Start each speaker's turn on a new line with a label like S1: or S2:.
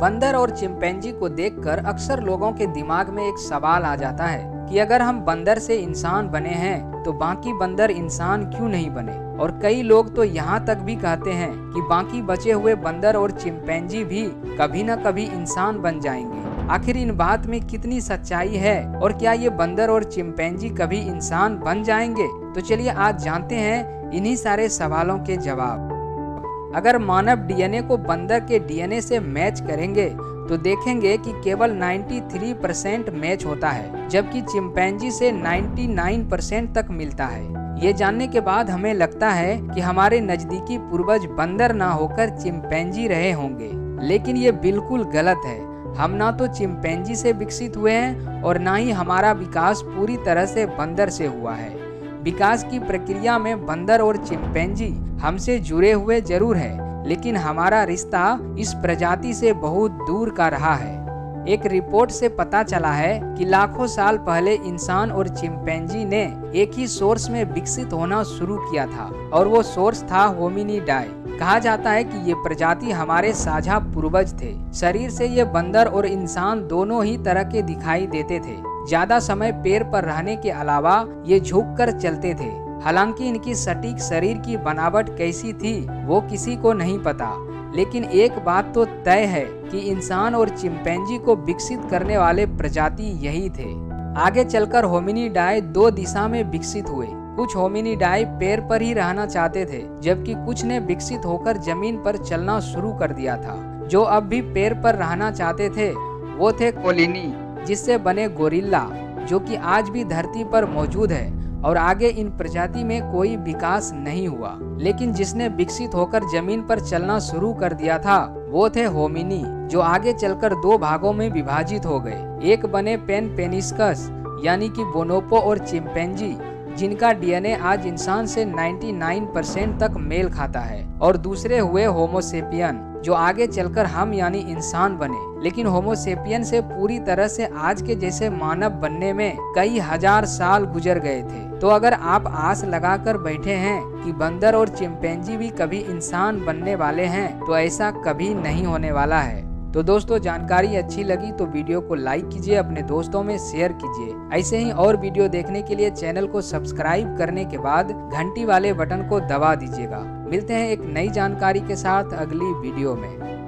S1: बंदर और चिंपैंजी को देखकर अक्सर लोगों के दिमाग में एक सवाल आ जाता है कि अगर हम बंदर से इंसान बने हैं तो बाकी बंदर इंसान क्यों नहीं बने। और कई लोग तो यहाँ तक भी कहते हैं कि बाकी बचे हुए बंदर और चिंपैंजी भी कभी न कभी इंसान बन जाएंगे। आखिर इन बात में कितनी सच्चाई है और क्या ये बंदर और चिंपैंजी कभी इंसान बन जाएंगे? तो चलिए आज जानते हैं इन्हीं सारे सवालों के जवाब। अगर मानव डीएनए को बंदर के डीएनए से मैच करेंगे तो देखेंगे कि केवल 93% मैच होता है, जबकि चिंपैंजी से 99% तक मिलता है। ये जानने के बाद हमें लगता है कि हमारे नजदीकी पूर्वज बंदर ना होकर चिंपैंजी रहे होंगे, लेकिन ये बिल्कुल गलत है। हम ना तो चिंपैंजी से विकसित हुए हैं और ना ही हमारा विकास पूरी तरह से बंदर से हुआ है। विकास की प्रक्रिया में बंदर और चिंपैंजी हमसे जुड़े हुए जरूर है, लेकिन हमारा रिश्ता इस प्रजाति से बहुत दूर का रहा है। एक रिपोर्ट से पता चला है कि लाखों साल पहले इंसान और चिंपैंजी ने एक ही सोर्स में विकसित होना शुरू किया था और वो सोर्स था होमिनिडाई। कहा जाता है कि ये प्रजाति हमारे साझा पूर्वज थे। शरीर से ये बंदर और इंसान दोनों ही तरह के दिखाई देते थे। ज्यादा समय पैर पर रहने के अलावा ये झुककर चलते थे। हालांकि इनकी सटीक शरीर की बनावट कैसी थी वो किसी को नहीं पता, लेकिन एक बात तो तय है कि इंसान और चिंपैंजी को विकसित करने वाले प्रजाति यही थे। आगे चलकर होमिनिडाई दो दिशा में विकसित हुए। कुछ होमिनिडाई पैर पर ही रहना चाहते थे, जबकि कुछ ने विकसित होकर जमीन पर चलना शुरू कर दिया था। जो अब भी पैर पर रहना चाहते थे वो थे कोलिनी, जिससे बने गोरिल्ला, जो कि आज भी धरती पर मौजूद है। और आगे इन प्रजाति में कोई विकास नहीं हुआ, लेकिन जिसने विकसित होकर जमीन पर चलना शुरू कर दिया था वो थे होमिनी, जो आगे चलकर दो भागों में विभाजित हो गए। एक बने पेनिस्कस यानी कि बोनोपो और चिंपैंजी, जिनका डीएनए आज इंसान से 99% तक मेल खाता है, और दूसरे हुए होमोसेपियन, जो आगे चलकर हम यानी इंसान बने। लेकिन होमोसेपियन से पूरी तरह से आज के जैसे मानव बनने में कई हजार साल गुजर गए थे। तो अगर आप आस लगाकर बैठे हैं कि बंदर और चिंपैंजी भी कभी इंसान बनने वाले हैं, तो ऐसा कभी नहीं होने वाला है। तो दोस्तों, जानकारी अच्छी लगी तो वीडियो को लाइक कीजिए, अपने दोस्तों में शेयर कीजिए। ऐसे ही और वीडियो देखने के लिए चैनल को सब्सक्राइब करने के बाद घंटी वाले बटन को दबा दीजिएगा। मिलते हैं एक नई जानकारी के साथ अगली वीडियो में।